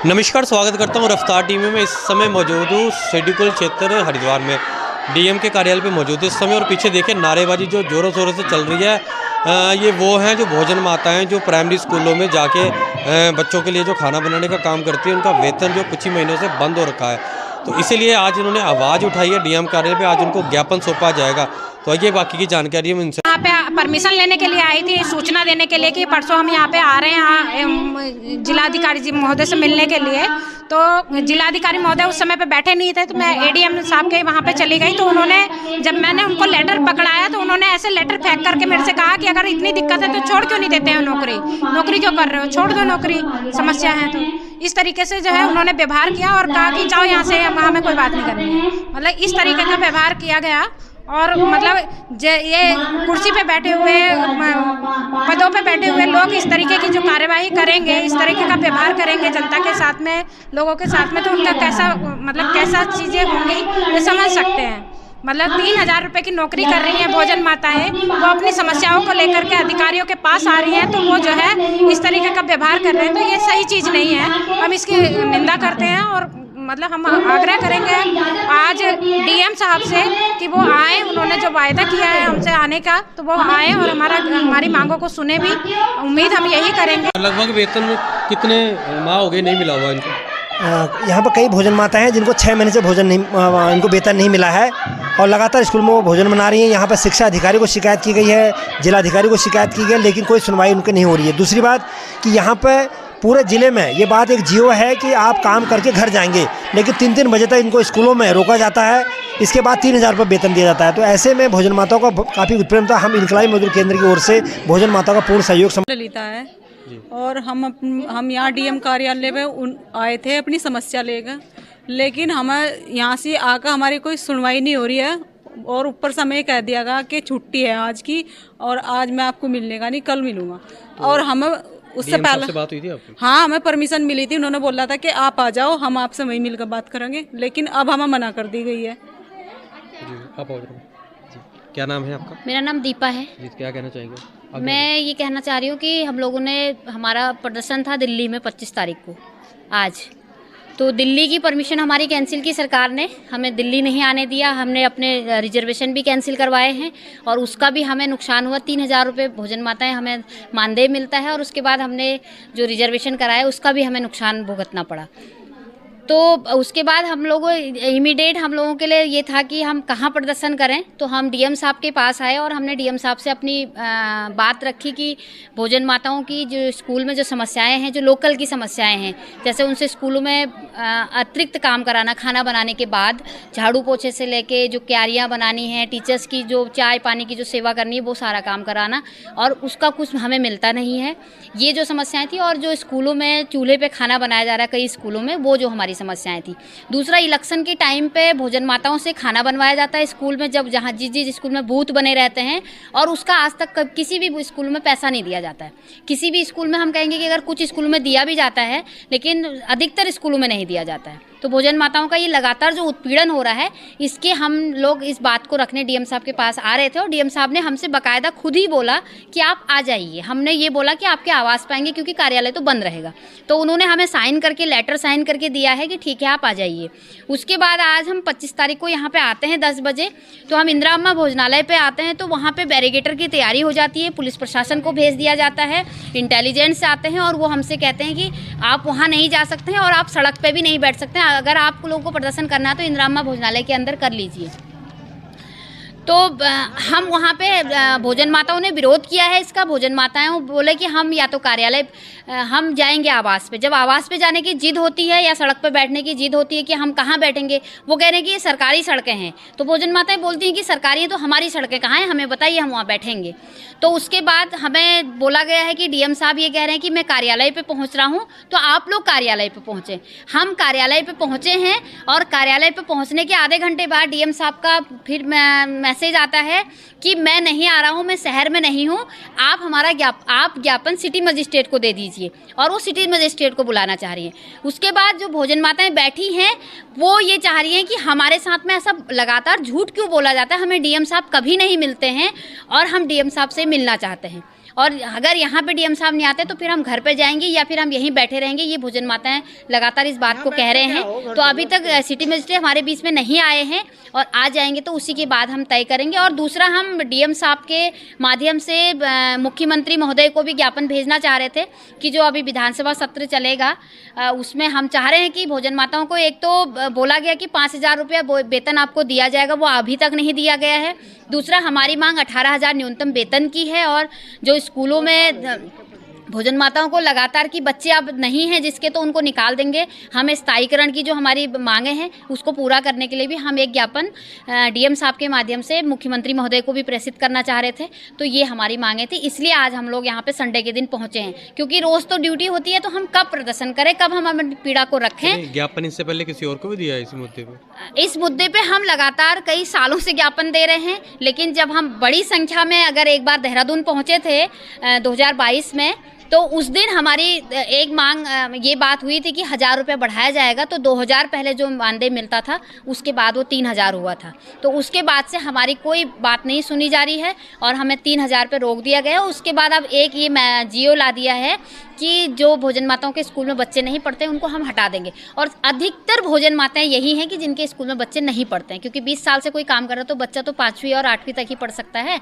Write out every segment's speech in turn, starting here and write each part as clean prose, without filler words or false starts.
नमस्कार, स्वागत करता हूँ रफ्तार टीवी में। इस समय मौजूद हूँ सिडकुल क्षेत्र हरिद्वार में डीएम के कार्यालय पे मौजूद है इस समय। और पीछे देखें नारेबाजी जो ज़ोरों शोरों से चल रही है। ये वो हैं जो भोजन माताएं जो प्राइमरी स्कूलों में जाके बच्चों के लिए जो खाना बनाने का काम करती है, उनका वेतन जो कुछ ही महीनों से बंद हो रखा है। तो इसीलिए आज इन्होंने आवाज़ उठाई है डीएम कार्यालय पे। आज उनको ज्ञापन सौंपा जाएगा। तो आइए बाकी की जानकारी हम इनसे। यहाँ पे परमिशन लेने के लिए आई थी, सूचना देने के लिए कि परसों हम यहाँ पे आ रहे हैं जिलाधिकारी जी महोदय से मिलने के लिए। तो जिलाधिकारी महोदय उस समय पे बैठे नहीं थे, तो मैं एडीएम साहब के वहाँ पे चली गई। तो उन्होंने, जब मैंने उनको लेटर पकड़ाया तो उन्होंने ऐसे लेटर फेंक करके मेरे से कहा कि अगर इतनी दिक्कत है तो छोड़ क्यों नहीं देते हैं नौकरी क्यों कर रहे हो, छोड़ दो नौकरी, समस्या है। तो इस तरीके से जो है उन्होंने व्यवहार किया और कहा कि जाओ यहाँ से, हमें कोई बात नहीं करनी है। मतलब इस तरीके का व्यवहार किया गया। और मतलब ये कुर्सी पे बैठे हुए, पदों पे बैठे हुए लोग इस तरीके की जो कार्यवाही करेंगे, इस तरीके का व्यवहार करेंगे जनता के साथ में, लोगों के साथ में, तो उनका कैसा चीज़ें होंगी ये समझ सकते हैं। मतलब 3,000 रुपये की नौकरी कर रही हैं भोजन माताएं, वो अपनी समस्याओं को लेकर के अधिकारियों के पास आ रही हैं, तो वो जो है इस तरीके का व्यवहार कर रहे हैं। तो ये सही चीज़ नहीं है, हम इसकी निंदा करते हैं। और मतलब हम आग्रह करेंगे आज डीएम साहब से कि वो आए, उन्होंने जो वायदा किया है हमसे आने का, तो वो आए और हमारी मांगों को सुने भी। उम्मीद हम यही करेंगे। लगभग वेतन में कितने माह हो गए नहीं मिला हुआ इनको? यहाँ पर कई भोजन माता हैं जिनको 6 महीने से इनको वेतन नहीं मिला है और लगातार स्कूल में वो भोजन बना रही हैं। यहाँ पर शिक्षा अधिकारी को शिकायत की गई है, जिलाधिकारी को शिकायत की गई है, लेकिन कोई सुनवाई उनकी नहीं हो रही है। दूसरी बात कि यहाँ पर पूरे ज़िले में ये बात एक जियो है कि आप काम करके घर जाएंगे, लेकिन 3-3 बजे तक इनको स्कूलों में रोका जाता है। इसके बाद 3,000 रुपये वेतन दिया जाता है। तो ऐसे में भोजन माताओं का काफ़ी उत्पीड़न था। हम इनकलाबी मजदूर केंद्र की ओर से भोजन माताओं का पूर्ण सहयोग ललिता है और हम यहाँ डीएम कार्यालय में आए थे अपनी समस्या लेकर, लेकिन हमें यहाँ से आकर हमारी कोई सुनवाई नहीं हो रही है। और ऊपर से हमें कह दिया गया कि छुट्टी है आज की और आज मैं आपको मिलने का नहीं, कल मिलूँगा। और हमें उससे पहले बात हुई थी आपकी? हाँ, हमें परमिशन मिली थी। उन्होंने बोला था कि आप आ जाओ, हम आपसे वहीं मिलकर बात करेंगे, लेकिन अब हमें मना कर दी गई है। जी, आप आओ जी। क्या नाम है आपका? मेरा नाम दीपा है जी, क्या कहना चाहेंगे? मैं ये कहना चाह रही हूँ कि हम लोगों ने, हमारा प्रदर्शन था दिल्ली में 25 तारीख को आज, तो दिल्ली की परमिशन हमारी कैंसिल की सरकार ने, हमें दिल्ली नहीं आने दिया। हमने अपने रिजर्वेशन भी कैंसिल करवाए हैं और उसका भी हमें नुकसान हुआ। 3,000 रुपये भोजन माताएं हमें मानदेय मिलता है और उसके बाद हमने जो रिजर्वेशन कराया उसका भी हमें नुकसान भुगतना पड़ा। तो उसके बाद हम लोगों इमीडिएट हम लोगों के लिए ये था कि हम कहाँ प्रदर्शन करें। तो हम डीएम साहब के पास आए और हमने डीएम साहब से अपनी बात रखी कि भोजन माताओं की जो स्कूल में जो समस्याएं हैं, जो लोकल की समस्याएं हैं, जैसे उनसे स्कूलों में अतिरिक्त काम कराना, खाना बनाने के बाद झाड़ू पोछे से लेके जो क्यारियाँ बनानी हैं, टीचर्स की जो चाय पानी की जो सेवा करनी है, वो सारा काम कराना, और उसका कुछ हमें मिलता नहीं है। ये जो समस्याएँ थी, और जो स्कूलों में चूल्हे पर खाना बनाया जा रहा है कई स्कूलों में, वो जो हमारी समस्याएं थी। दूसरा, इलेक्शन के टाइम पे भोजन माताओं से खाना बनवाया जाता है स्कूल में, जब जहाँ जिस स्कूल में बूथ बने रहते हैं, और उसका आज तक किसी भी स्कूल में पैसा नहीं दिया जाता है। किसी भी स्कूल में हम कहेंगे कि अगर कुछ स्कूल में दिया भी जाता है, लेकिन अधिकतर स्कूलों में नहीं दिया जाता है। तो भोजन माताओं का ये लगातार जो उत्पीड़न हो रहा है, इसके हम लोग इस बात को रखने डीएम साहब के पास आ रहे थे और डीएम साहब ने हमसे बाकायदा खुद ही बोला कि आप आ जाइए। हमने ये बोला कि आपके आवास पाएंगे क्योंकि कार्यालय तो बंद रहेगा। तो उन्होंने हमें साइन करके, लेटर साइन करके दिया है कि ठीक है आप आ जाइए। उसके बाद आज हम 25 तारीख को यहाँ पे आते हैं 10 बजे। तो हम इंदिरा अम्मा भोजनालय पे आते हैं, तो वहाँ पे बैरिकेटर की तैयारी हो जाती है, पुलिस प्रशासन को भेज दिया जाता है, इंटेलिजेंस आते हैं और वो हमसे कहते हैं कि आप वहाँ नहीं जा सकते हैं और आप सड़क पर भी नहीं बैठ सकते हैं। अगर आप लोगों को प्रदर्शन करना है तो इंदिरा अम्मा भोजनालय के अंदर कर लीजिए। तो हम वहाँ पे भोजन माताओं ने विरोध किया है इसका। भोजन माताएं बोले कि हम या तो कार्यालय, हम जाएंगे आवास पे। जब आवास पे जाने की जिद होती है या सड़क पे बैठने की जिद होती है कि हम कहाँ बैठेंगे, वो कह रहे हैं कि ये सरकारी सड़कें हैं। तो भोजन माताएं बोलती हैं कि सरकारी है तो हमारी सड़कें कहाँ हैं, हमें बताइए, हम वहाँ बैठेंगे। तो उसके बाद हमें बोला गया है कि डीएम साहब ये कह रहे हैं कि मैं कार्यालय पे पहुँच रहा हूँ, तो आप लोग कार्यालय पे पहुँचे। हम कार्यालय पे पहुँचे हैं और कार्यालय पे पहुँचने के आधे घंटे बाद डीएम साहब का फिर मैसेज आता है कि मैं नहीं आ रहा हूँ, मैं शहर में नहीं हूँ, आप हमारा ज्ञापन सिटी मजिस्ट्रेट को दे दीजिए। और वो सिटी मजिस्ट्रेट को बुलाना चाह रही हैं। उसके बाद जो भोजन माताएं बैठी हैं वो ये चाह रही हैं कि हमारे साथ में ऐसा लगातार झूठ क्यों बोला जाता है, हमें डीएम साहब कभी नहीं मिलते हैं और हम डीएम साहब से मिलना चाहते हैं। और अगर यहाँ पे डीएम साहब नहीं आते तो फिर हम घर पे जाएंगे या फिर हम यहीं बैठे रहेंगे। ये भोजन माताएं लगातार इस बात को कह रहे हैं। तो अभी तक सिटी मजिस्ट्रेट हमारे बीच में नहीं आए हैं और आ जाएंगे तो उसी के बाद हम तय करेंगे। और दूसरा, हम डीएम साहब के माध्यम से मुख्यमंत्री महोदय को भी ज्ञापन भेजना चाह रहे थे कि जो अभी विधानसभा सत्र चलेगा उसमें हम चाह रहे हैं कि भोजन माताओं को, एक तो बोला गया कि 5,000 रुपया वेतन आपको दिया जाएगा, वो अभी तक नहीं दिया गया है। दूसरा, हमारी मांग 18,000 न्यूनतम वेतन की है। और जो स्कूलों में भोजन माताओं को लगातार कि बच्चे अब नहीं हैं जिसके, तो उनको निकाल देंगे। हमें स्थायीकरण की जो हमारी मांगे हैं उसको पूरा करने के लिए भी हम एक ज्ञापन डीएम साहब के माध्यम से मुख्यमंत्री महोदय को भी प्रेषित करना चाह रहे थे। तो ये हमारी मांगे थी, इसलिए आज हम लोग यहाँ पे संडे के दिन पहुँचे हैं। क्योंकि रोज़ तो ड्यूटी होती है, तो हम कब प्रदर्शन करें, कब हम अपनी पीड़ा को रखें। ज्ञापन इससे पहले किसी और को भी दिया है इस मुद्दे पे? इस मुद्दे पे हम लगातार कई सालों से ज्ञापन दे रहे हैं, लेकिन जब हम बड़ी संख्या में, अगर एक बार देहरादून पहुँचे थे 2022 में, तो उस दिन हमारी एक मांग ये बात हुई थी कि 1,000 रुपये बढ़ाया जाएगा। तो 2,000 पहले जो मानदेय मिलता था उसके बाद वो 3,000 हुआ था। तो उसके बाद से हमारी कोई बात नहीं सुनी जा रही है और हमें 3,000 पे रोक दिया गया। उसके बाद अब एक ये जियो ला दिया है कि जो भोजन माताओं के स्कूल में बच्चे नहीं पढ़ते उनको हम हटा देंगे। और अधिकतर भोजन माताएं यही हैं कि जिनके स्कूल में बच्चे नहीं पढ़ते हैं, क्योंकि 20 साल से कोई काम कर रहा है तो बच्चा तो 5वीं और 8वीं तक ही पढ़ सकता है।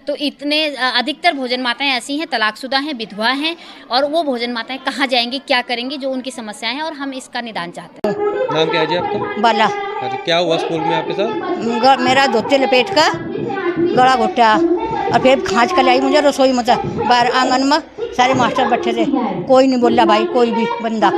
तो इतने अधिकतर भोजन माताएं ऐसी हैं, तलाकशुदा हैं, विधवा हैं, और वो भोजन माताएं कहाँ जाएंगी, क्या करेंगी, जो उनकी समस्याएं हैं, और हम इसका निदान चाहते हैं। नाम क्या है जी आपका? बाला। अच्छा, क्या हुआ स्कूल में आपके साथ? मेरा धोते लपेट का गला घोटा और फिर खाँच कर लाई मुझे रसोई में। बाहर आंगन में सारे मास्टर बैठे थे, कोई नहीं बोला भाई, कोई भी बंदा।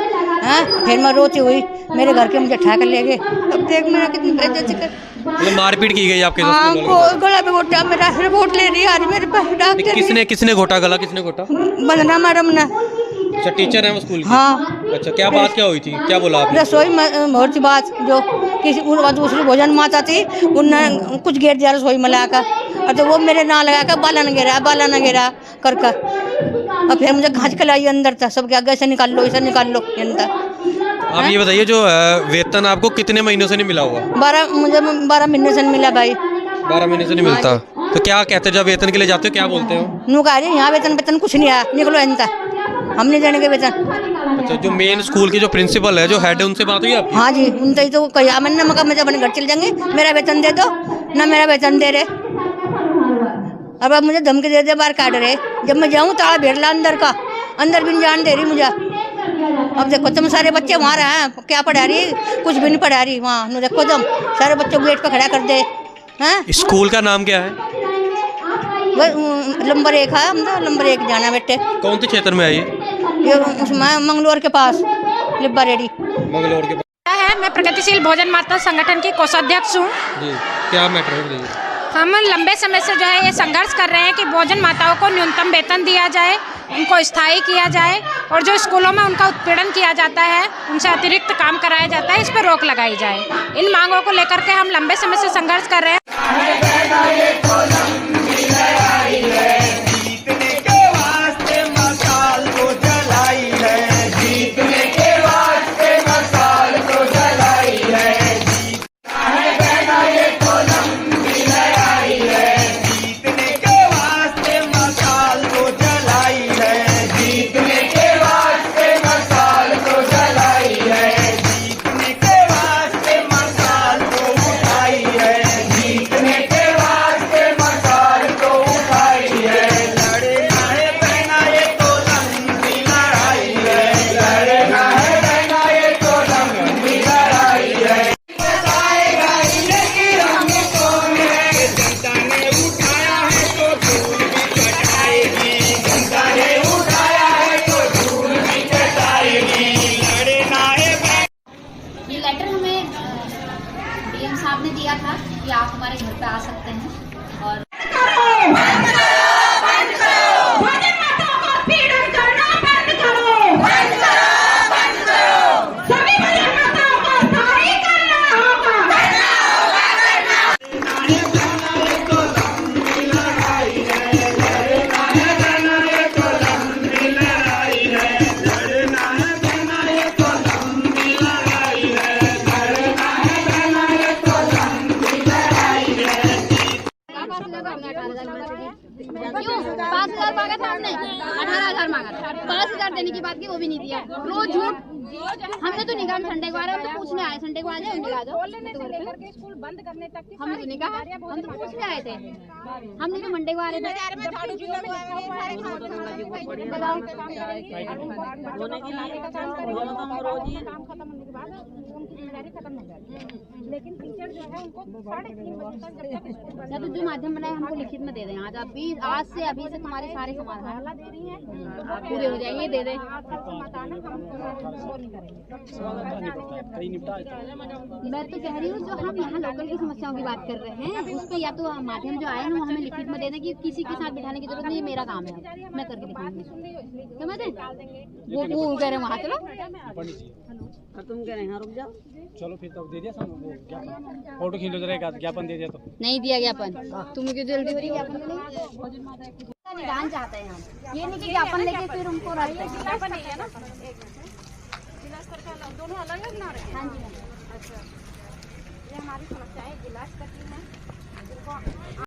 हाँ, फिर मैं रोती हुई, मेरे घर के मुझे उठा कर ले गए। अब देख मेरा कितनी बेइज्जती कर। मतलब मारपीट की गई आपके हाँ, गला पे घोटा मेरा, रिपोर्ट ले रही आज मेरे पास डॉक्टर। किसने घोटा गला, किसने घोटा? बंदना मैडम ने। अच्छा, टीचर है वो स्कूल की? हाँ। अच्छा, क्या बात क्या हुई थी, क्या बोला आपने? रसोई में बहुत सी बात, जो किसी दूसरी भोजन माता थी उनने कुछ घेर दिया रसोई में लाकर, और तो वो मेरे ना लगा कर बाला न गिरा कर। और फिर मुझे घाँच कर लाई अंदर था, सब क्या ऐसे निकाल लो, ऐसे निकाल लो अंदर। आप ये बताइए, जो वेतन आपको कितने महीनों से नहीं मिला हुआ? 12 महीने से नहीं मिला भाई। 12 महीने से नहीं मिलता? तो क्या कहते हो जब वेतन के लिए जाते हो, क्या बोलते हो? नू कह रही यहाँ वेतन कुछ नहीं आया, निकलो इनका, हम नहीं देने के वेतन। अच्छा, जो मेन स्कूल के जो प्रिंसिपल है, जो हेड है, उनसे बात हुई आपकी? हाँ जी, उनसे ही तो कहा मैंने, मगर मुझे अपने घर चले जाएंगे, मेरा वेतन दे दो ना, मेरा वेतन दे रहे। अब मुझे धमकी दे दे, बाहर काट रहे। जब मैं जाऊँ ताला भेड़ला अंदर का, अंदर भी नहीं जान दे रही मुझे। अब देखो तुम सारे बच्चे वहाँ रहे, क्या पढ़ा रही, कुछ भी नहीं पढ़ा रही वहाँ। देखो तुम सारे बच्चों को गेट पर खड़ा कर दे। हाँ, स्कूल का नाम क्या है? नंबर 1 है, हम तो नंबर 1 जाना बेटे। कौन से क्षेत्र में है ये? मंगलोर के पास, लिब्बा रेडी मंगलोर के पास है। मैं प्रगतिशील भोजन माता संगठन की कोषाध्यक्ष हूँ। जी, क्या मैटर है बताइए? हम लंबे समय से जो है ये संघर्ष कर रहे हैं कि भोजन माताओं को न्यूनतम वेतन दिया जाए, उनको स्थायी किया जाए, और जो स्कूलों में उनका उत्पीड़न किया जाता है, उनसे अतिरिक्त काम कराया जाता है, इस पर रोक लगाई जाए। इन मांगों को लेकर के हम लंबे समय से संघर्ष कर रहे हैं। हमने तो नहीं कहा हम संडे को आ रहे हैं, हम तो पूछने आए, संडे को आ जाओ मिला दो। खोलने से लेकर के स्कूल बंद करने तक की हमने तो नहीं कहा, हम तो पूछने आए थे, हमने तो मंडे को आ रहे थे। काम खत्म होने के बाद उनकी जिम्मेदारी खत्म हो जाती है, लेकिन टीचर जो है उनको 3:30 बजे तक जब तक स्कूल बंद या तो जो माध्यम बनाए हमको लिखित में दे दें, आज आज से अभी से तुम्हारे सारे समाधान दे रही है पूरे हो जाएंगे, दे दें। समाधान हम वो नहीं करेंगे। मैं तो कह रही हूँ जो हम यहाँ लोकल की समस्याओं की बात कर रहे हैं उस पर या तो माध्यम जो आए हैं वो हमें लिखित में दे दें कि किसी के साथ बिठाने की जरूरत नहीं है, मेरा काम है, मैं करके दिखाऊंगी। समझ वो कह रहे हैं वहाँ चलो, और तुम कह रहे हैं यहाँ रुक जाओ। चलो फिर तब दे दिया सब फोटो खींचो जरा, ज्ञापन दे दिया तो नहीं दिया ज्ञापन, तुम्हें क्यों जल्दी हो रही ज्ञापन के निदान चाहते हैं हम, ये नहीं कि ज्ञापन लेके फिर उनको रख दें। ज्ञापन नहीं है ना, जिला स्तर का दोनों अलग अलग ना रहे। हाँ जी, अच्छा, ये हमारी समस्या है जिला स्तर की